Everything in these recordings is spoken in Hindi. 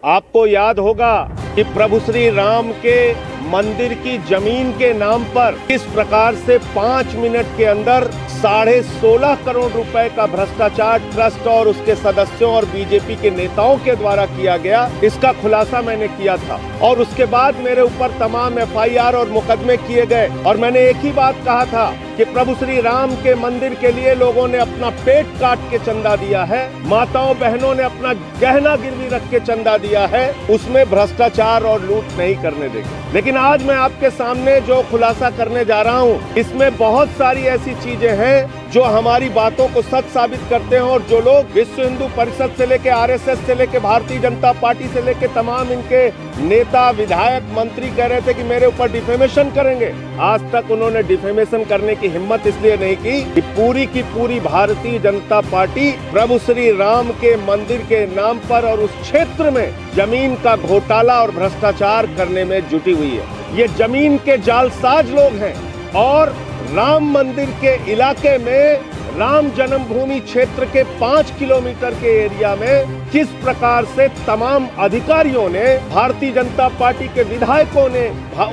आपको याद होगा कि प्रभु श्री राम के मंदिर की जमीन के नाम पर किस प्रकार से 5 मिनट के अंदर 16.5 करोड़ रुपए का भ्रष्टाचार ट्रस्ट और उसके सदस्यों और बीजेपी के नेताओं के द्वारा किया गया, इसका खुलासा मैंने किया था। और उसके बाद मेरे ऊपर तमाम FIR और मुकदमे किए गए और मैंने एक ही बात कहा था कि प्रभु श्री राम के मंदिर के लिए लोगों ने अपना पेट काट के चंदा दिया है, माताओं बहनों ने अपना गहना गिरवी रख के चंदा दिया है, उसमें भ्रष्टाचार और लूट नहीं करने देंगे। लेकिन आज मैं आपके सामने जो खुलासा करने जा रहा हूं, इसमें बहुत सारी ऐसी चीजें हैं जो हमारी बातों को सच साबित करते हैं। और जो लोग विश्व हिंदू परिषद से लेके RSS से लेके भारतीय जनता पार्टी से लेके तमाम इनके नेता विधायक मंत्री कह रहे थे कि मेरे ऊपर डिफेमेशन करेंगे, आज तक उन्होंने डिफेमेशन करने की हिम्मत इसलिए नहीं की कि की पूरी भारतीय जनता पार्टी प्रभु श्री राम के मंदिर के नाम पर और उस क्षेत्र में जमीन का घोटाला और भ्रष्टाचार करने में जुटी हुई है। ये जमीन के जालसाज लोग हैं और राम मंदिर के इलाके में राम जन्मभूमि क्षेत्र के 5 किलोमीटर के एरिया में किस प्रकार से तमाम अधिकारियों ने, भारतीय जनता पार्टी के विधायकों ने,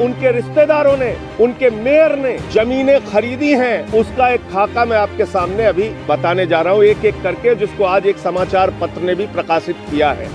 उनके रिश्तेदारों ने, उनके मेयर ने जमीनें खरीदी हैं, उसका एक खाका मैं आपके सामने अभी बताने जा रहा हूं एक एक करके, जिसको आज एक समाचार पत्र ने भी प्रकाशित किया है।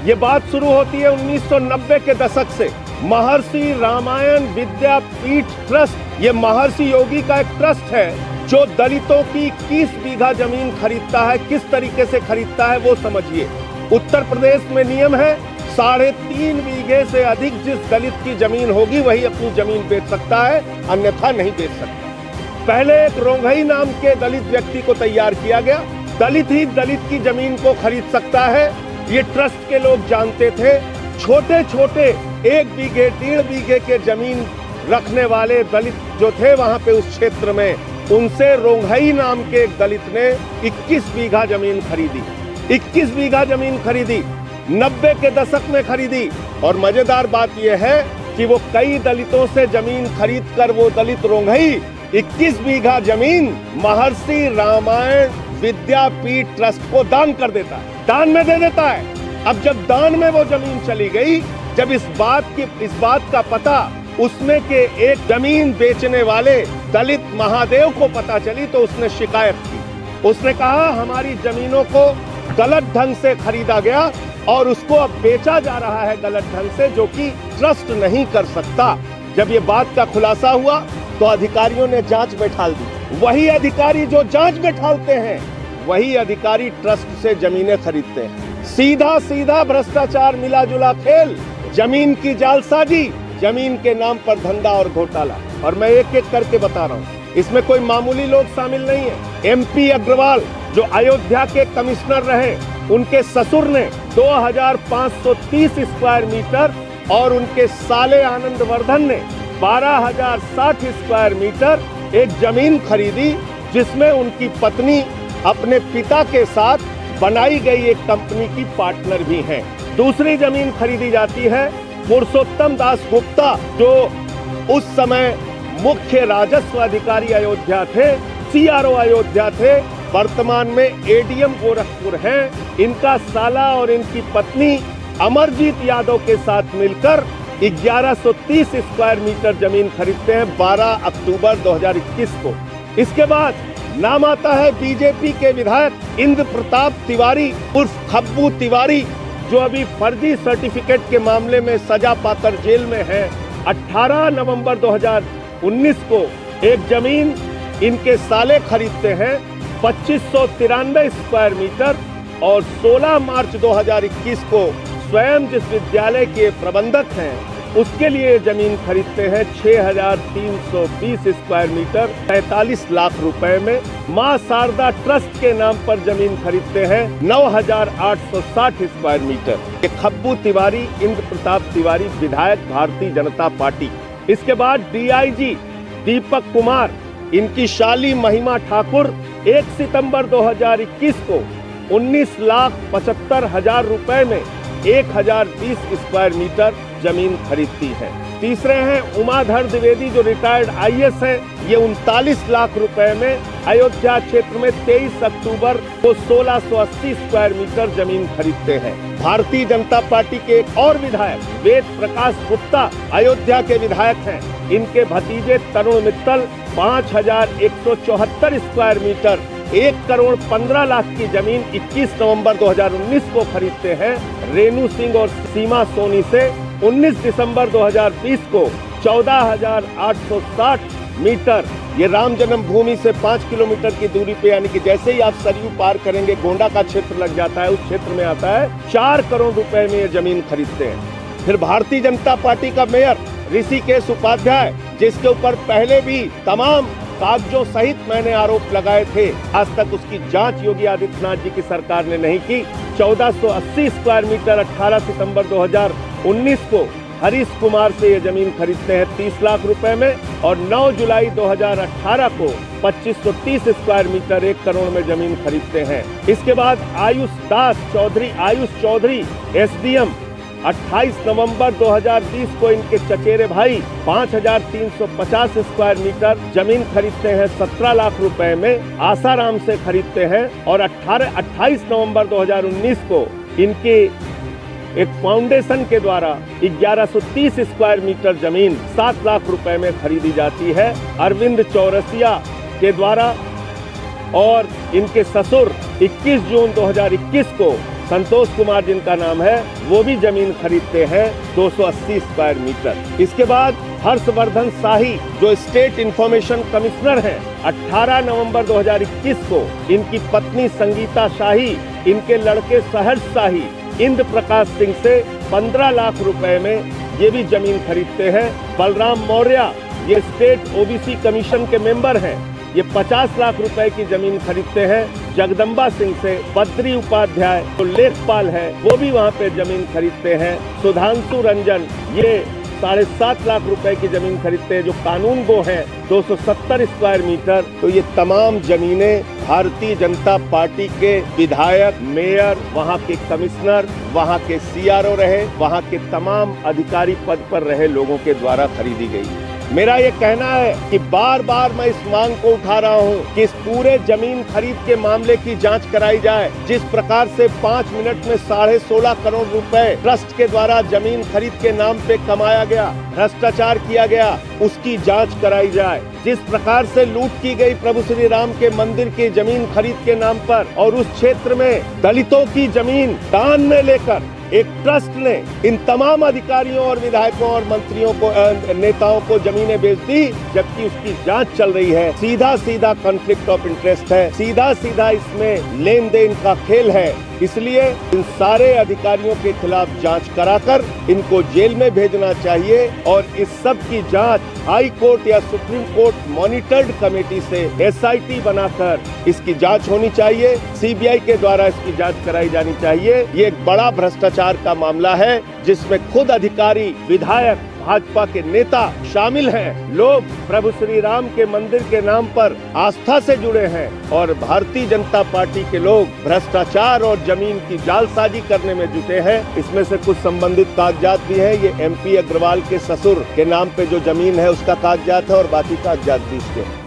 ये बात शुरू होती है 1990 के दशक से। महर्षि रामायण विद्यापीठ ट्रस्ट, ये महर्षि योगी का एक ट्रस्ट है जो दलितों की 21 बीघा जमीन खरीदता है। किस तरीके से खरीदता है वो समझिए। उत्तर प्रदेश में नियम है 3.5 बीघे से अधिक जिस दलित की जमीन होगी वही अपनी जमीन बेच सकता है, अन्यथा नहीं बेच सकता। पहले एक रोंघई नाम के दलित व्यक्ति को तैयार किया गया, दलित ही दलित की जमीन को खरीद सकता है, ये ट्रस्ट के लोग जानते थे। छोटे छोटे 1 बीघे 1.5 बीघे के जमीन रखने वाले दलित जो थे वहां पे उस क्षेत्र में, उनसे रोंघई नाम के एक दलित ने 21 बीघा जमीन खरीदी। 21 बीघा जमीन खरीदी, 90 के दशक में खरीदी। और मजेदार बात यह है कि वो कई दलितों से जमीन खरीद कर वो दलित रोंघई 21 बीघा जमीन महर्षि रामायण विद्यापीठ ट्रस्ट को दान कर देता है, दान में दे देता है। अब जब दान में वो जमीन चली गई, जब इस बात का पता उसमें के एक जमीन बेचने वाले दलित महादेव को पता चली तो उसने शिकायत की। उसने कहा हमारी जमीनों को गलत ढंग से खरीदा गया और उसको अब बेचा जा रहा है गलत ढंग से, जो कि ट्रस्ट नहीं कर सकता। जब ये बात का खुलासा हुआ तो अधिकारियों ने जांच बैठाल दी। वही अधिकारी जो जांच बैठालते हैं वही अधिकारी ट्रस्ट से जमीनें खरीदते हैं। सीधा सीधा भ्रष्टाचार, मिला जुला खेल, जमीन की जालसाजी, जमीन के नाम पर धंधा और घोटाला। और मैं एक एक करके बता रहा हूँ, इसमें कोई मामूली लोग शामिल नहीं है। MP अग्रवाल जो अयोध्या के कमिश्नर रहे, उनके ससुर ने 2530 स्क्वायर मीटर और उनके साले आनंदवर्धन ने 12,060 स्क्वायर मीटर एक जमीन खरीदी, जिसमें उनकी पत्नी अपने पिता के साथ बनाई गई एक कंपनी की पार्टनर भी हैं। दूसरी जमीन खरीदी जाती है पुरुषोत्तम दास गुप्ता, जो उस समय मुख्य राजस्व अधिकारी अयोध्या थे, CRO अयोध्या थे, वर्तमान में ADM गोरखपुर हैं। इनका साला और इनकी पत्नी अमरजीत यादव के साथ मिलकर 1130 स्क्वायर मीटर जमीन खरीदते हैं 12 अक्टूबर 2021 को। इसके बाद नाम आता है बीजेपी के विधायक इंद्र प्रताप तिवारी उर्फ खब्बू तिवारी, जो अभी फर्जी सर्टिफिकेट के मामले में सजा पाकर जेल में है। 18 नवंबर 2019 को एक जमीन इनके साले खरीदते हैं 2593 स्क्वायर मीटर और 16 मार्च 2021 को स्वयं जिस विद्यालय के प्रबंधक हैं उसके लिए जमीन खरीदते हैं 6,320 स्क्वायर मीटर 45 लाख रुपए में। मां शारदा ट्रस्ट के नाम पर जमीन खरीदते हैं 9,860 स्क्वायर मीटर। ये खब्बू तिवारी, इंद्र प्रताप तिवारी, विधायक भारतीय जनता पार्टी। इसके बाद DIG दीपक कुमार, इनकी शाली महिमा ठाकुर 1 सितंबर 2021 को 19,75,000 रुपए में 1,020 स्क्वायर मीटर जमीन खरीदती है। तीसरे हैं उमाधर द्विवेदी जो रिटायर्ड IAS है, ये 39 लाख रुपए में अयोध्या क्षेत्र में 23 अक्टूबर को 1680 स्क्वायर मीटर जमीन खरीदते हैं। भारतीय जनता पार्टी के एक और विधायक वेद प्रकाश गुप्ता अयोध्या के विधायक हैं। इनके भतीजे तरुण मित्तल 5174 स्क्वायर मीटर 1 करोड़ 15 लाख की जमीन 21 नवंबर 2019 को खरीदते हैं। रेणु सिंह और सीमा सोनी से 19 दिसंबर 2020 को 14,860 मीटर, ये राम जन्मभूमि से 5 किलोमीटर की दूरी पे, यानी कि जैसे ही आप सरयू पार करेंगे गोंडा का क्षेत्र लग जाता है, उस क्षेत्र में आता है, 4 करोड़ रुपए में ये जमीन खरीदते हैं। फिर भारतीय जनता पार्टी का मेयर ऋषिकेश उपाध्याय, जिसके ऊपर पहले भी तमाम कागजों सहित मैंने आरोप लगाए थे, आज तक उसकी जांच योगी आदित्यनाथ जी की सरकार ने नहीं की। 1480 स्क्वायर मीटर 18 सितंबर 2019 को हरीश कुमार से ये जमीन खरीदते हैं 30 लाख रुपए में, और 9 जुलाई 2018 को 2530 स्क्वायर मीटर 1 करोड़ में जमीन खरीदते हैं। इसके बाद आयुष चौधरी SDM 28 नवंबर 2020 को इनके चचेरे भाई 5350 स्क्वायर मीटर जमीन खरीदते हैं 17 लाख रुपए में, आसाराम से खरीदते हैं। और 28 नवंबर 2019 को इनके एक फाउंडेशन के द्वारा 1130 स्क्वायर मीटर जमीन 7 लाख रुपए में खरीदी जाती है अरविंद चौरसिया के द्वारा। और इनके ससुर 21 जून 2021 को संतोष कुमार जिनका नाम है, वो भी जमीन खरीदते हैं 280 स्क्वायर मीटर। इसके बाद हर्षवर्धन शाही जो स्टेट इंफॉर्मेशन कमिश्नर हैं, 18 नवंबर 2021 को इनकी पत्नी संगीता शाही, इनके लड़के सहर्ष शाही इंद्र प्रकाश सिंह से 15 लाख रुपए में ये भी जमीन खरीदते हैं। बलराम मौर्य ये स्टेट OBC कमीशन के मेंबर हैं, ये 50 लाख रुपए की जमीन खरीदते हैं जगदम्बा सिंह से। बद्री उपाध्याय जो लेखपाल है, वो भी वहाँ पे जमीन खरीदते हैं। सुधांशु रंजन ये 7.5 लाख रुपए की जमीन खरीदते हैं जो कानून गो है 270 स्क्वायर मीटर। तो ये तमाम जमीनें भारतीय जनता पार्टी के विधायक, मेयर, वहाँ के कमिश्नर, वहाँ के CRO रहे, वहाँ के तमाम अधिकारी पद पर रहे लोगों के द्वारा खरीदी गई। मेरा ये कहना है कि बार बार मैं इस मांग को उठा रहा हूँ कि इस पूरे जमीन खरीद के मामले की जांच कराई जाए। जिस प्रकार से 5 मिनट में 16.5 करोड़ रुपए ट्रस्ट के द्वारा जमीन खरीद के नाम पे कमाया गया, भ्रष्टाचार किया गया, उसकी जांच कराई जाए। जिस प्रकार से लूट की गई प्रभु श्री राम के मंदिर की जमीन खरीद के नाम पर, और उस क्षेत्र में दलितों की जमीन दान में लेकर एक ट्रस्ट ने इन तमाम अधिकारियों और विधायकों और मंत्रियों को, नेताओं को जमीनें बेच दी, जबकि उसकी जांच चल रही है। सीधा सीधा कॉन्फ्लिक्ट ऑफ इंटरेस्ट है, सीधा सीधा इसमें लेन देन का खेल है। इसलिए इन सारे अधिकारियों के खिलाफ जांच कराकर इनको जेल में भेजना चाहिए, और इस सब की जांच हाई कोर्ट या सुप्रीम कोर्ट मॉनिटर्ड कमेटी से SIT बनाकर इसकी जांच होनी चाहिए। CBI के द्वारा इसकी जांच कराई जानी चाहिए। ये एक बड़ा भ्रष्टाचार का मामला है जिसमें खुद अधिकारी, विधायक, भाजपा के नेता शामिल हैं। लोग प्रभु श्री राम के मंदिर के नाम पर आस्था से जुड़े हैं, और भारतीय जनता पार्टी के लोग भ्रष्टाचार और जमीन की जालसाजी करने में जुटे हैं। इसमें से कुछ संबंधित कागजात भी हैं। ये MP अग्रवाल के ससुर के नाम पे जो जमीन है उसका कागजात है, और बाकी कागजात भी इसके हैं।